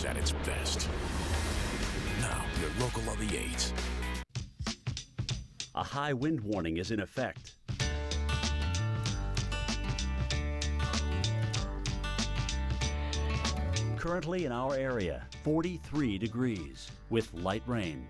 at its best. Now, your local on the 8s. A high wind warning is in effect. Currently in our area, 43 degrees with light rain.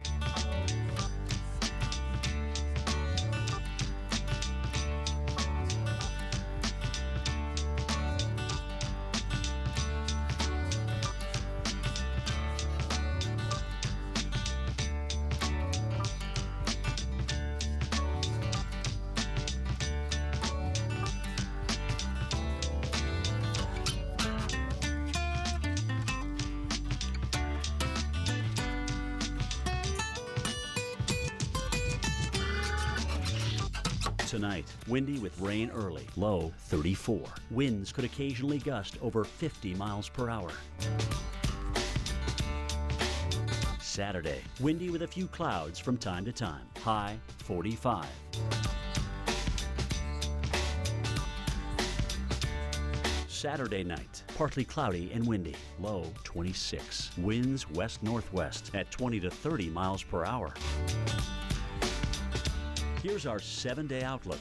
Tonight, windy with rain early, low 34. Winds could occasionally gust over 50 miles per hour. Saturday, windy with a few clouds from time to time, high 45. Saturday night, partly cloudy and windy, low 26. Winds west-northwest at 20 to 30 miles per hour. Here's our 7-day outlook.